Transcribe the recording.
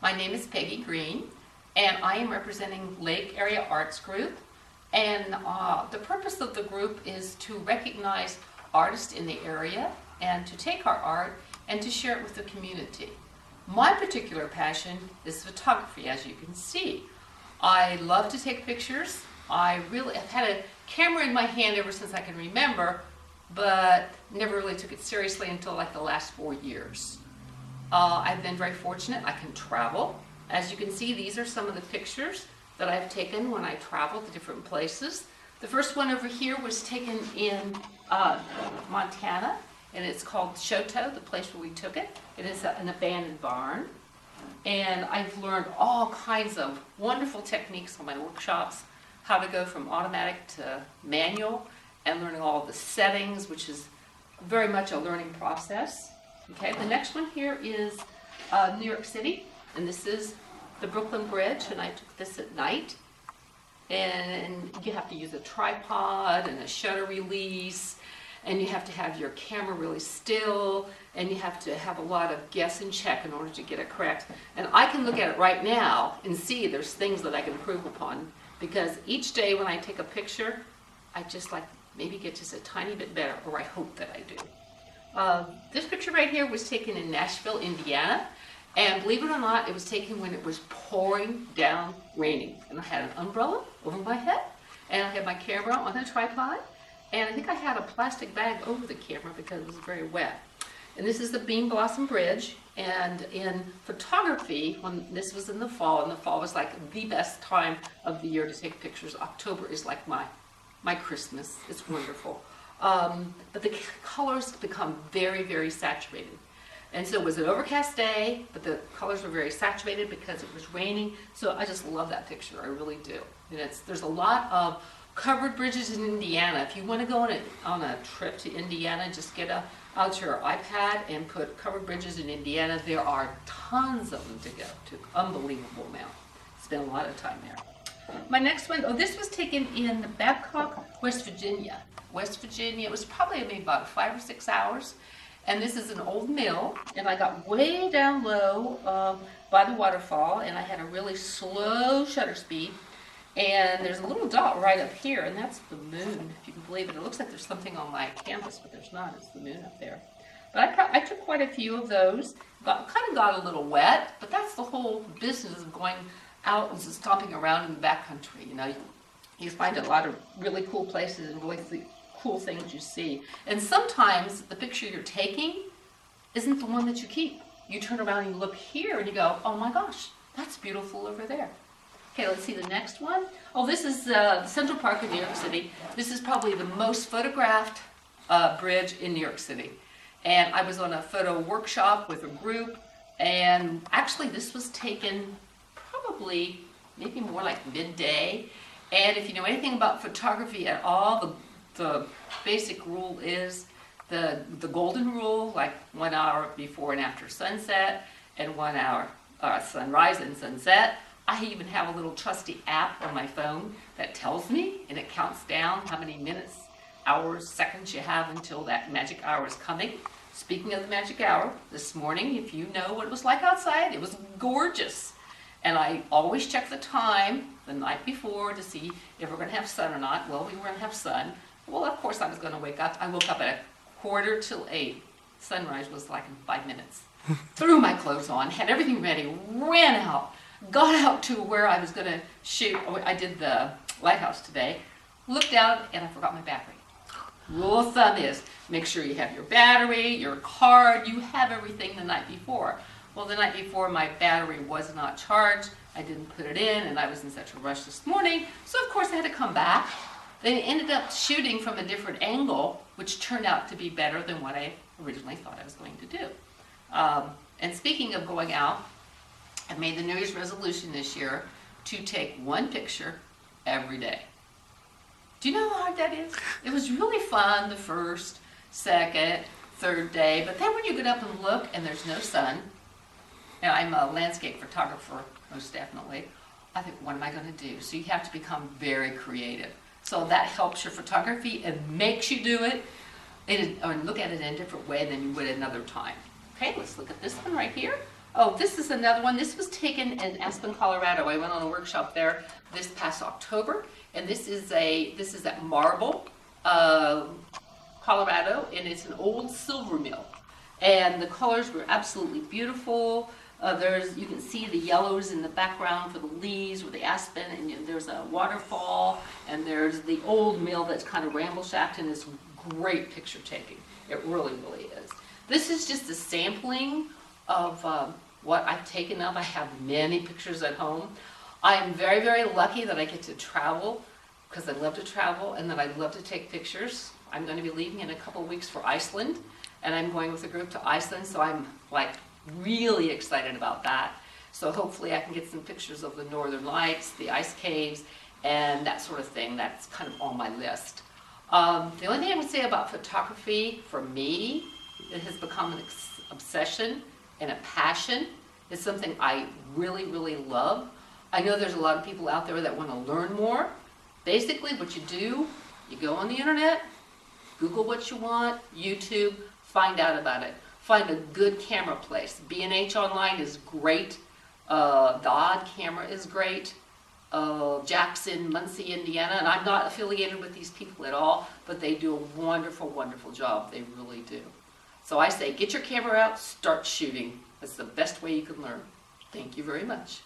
My name is Peggy Green, and I am representing Lake Area Arts Group. And the purpose of the group is to recognize artists in the area and to take our art and to share it with the community. My particular passion is photography, as you can see. I love to take pictures. I've had a camera in my hand ever since I can remember, but never really took it seriously until like the last 4 years. I've been very fortunate. I can travel. As you can see, these are some of the pictures that I've taken when I travel to different places. The first one over here was taken in Montana, and it's called Shoto, the place where we took it. It is an abandoned barn. And I've learned all kinds of wonderful techniques on my workshops, how to go from automatic to manual, and learning all the settings, which is very much a learning process. Okay, the next one here is New York City, and this is the Brooklyn Bridge, and I took this at night. And you have to use a tripod and a shutter release, and you have to have your camera really still, and you have to have a lot of guess and check in order to get it correct. And I can look at it right now and see there's things that I can improve upon, because each day when I take a picture, I just like maybe get just a tiny bit better, or I hope that I do. This picture right here was taken in Nashville, Indiana, and believe it or not, it was taken when it was pouring down raining. And I had an umbrella over my head, and I had my camera on a tripod, and I think I had a plastic bag over the camera because it was very wet. And this is the Bean Blossom Bridge, and in photography, when this was in the fall, and the fall was like the best time of the year to take pictures. October is like my Christmas. It's wonderful. But the colors become very, very saturated. And so it was an overcast day, but the colors were very saturated because it was raining. So I just love that picture, I really do. And there's a lot of covered bridges in Indiana. If you want to go on a trip to Indiana, just get out your iPad and put covered bridges in Indiana. There are tons of them to go to, unbelievable amount. Spent a lot of time there. My next one, this was taken in Babcock, West Virginia. West Virginia, it was probably maybe about 5 or 6 hours. And this is an old mill, and I got way down low by the waterfall, and I had a really slow shutter speed. And there's a little dot right up here, and that's the moon, if you can believe it. It looks like there's something on my canvas, but there's not. It's the moon up there. But I took quite a few of those. Kind of got a little wet, but that's the whole business of going out and stomping around in the backcountry. You know, you find a lot of really cool places and really cool things you see. And sometimes the picture you're taking isn't the one that you keep. You turn around and you look here and you go, oh my gosh, that's beautiful over there. Okay, let's see the next one. Oh, this is Central Park in New York City. This is probably the most photographed bridge in New York City. And I was on a photo workshop with a group, and actually this was taken probably maybe more like midday. And if you know anything about photography at all, the basic rule is the golden rule, like 1 hour before and after sunset, and 1 hour sunrise and sunset. I even have a little trusty app on my phone that tells me, and it counts down how many minutes, hours, seconds you have until that magic hour is coming. Speaking of the magic hour, this morning, if you know what it was like outside, it was gorgeous. And I always check the time the night before to see if we're going to have sun or not. Well, we were going to have sun. Well, of course I was going to wake up. I woke up at 7:45. Sunrise was like in 5 minutes. Threw my clothes on, had everything ready, ran out, got out to where I was going to shoot. I did the lighthouse today. Looked out, and I forgot my battery. Rule of thumb is, make sure you have your battery, your card, you have everything the night before. Well, the night before, my battery was not charged. I didn't put it in, and I was in such a rush this morning. So, of course, I had to come back. Then ended up shooting from a different angle, which turned out to be better than what I originally thought I was going to do. And speaking of going out, I made the New Year's resolution this year to take one picture every day. Do you know how hard that is? It was really fun the first, second, third day, but then when you get up and look and there's no sun, and I'm a landscape photographer, most definitely, I think, what am I going to do? So you have to become very creative. So that helps your photography and makes you do it or look at it in a different way than you would another time. Okay, let's look at this one right here. Oh, this is another one. This was taken in Aspen, Colorado. I went on a workshop there this past October, and this is at Marble, Colorado, and it's an old silver mill. And the colors were absolutely beautiful. You can see the yellows in the background for the leaves with the aspen, and there's a waterfall, and there's the old mill that's kind of rambleshacked, and it's great picture taking. It really, really is. This is just a sampling of what I've taken of. I have many pictures at home. I am very, very lucky that I get to travel, because I love to travel, and that I love to take pictures. I'm going to be leaving in a couple of weeks for Iceland, and I'm going with a group to Iceland, so I'm like really excited about that. So hopefully I can get some pictures of the northern lights, the ice caves, and that sort of thing. That's kind of on my list. The only thing I would say about photography, for me, it has become an obsession and a passion. It's something I really, really love. I know there's a lot of people out there that want to learn more. Basically what you do, you go on the internet, Google what you want, YouTube, find out about it. Find a good camera place. B&H Online is great. The Odd Camera is great. Jackson, Muncie, Indiana, and I'm not affiliated with these people at all, but they do a wonderful, wonderful job. They really do. So I say, get your camera out, start shooting. That's the best way you can learn. Thank you very much.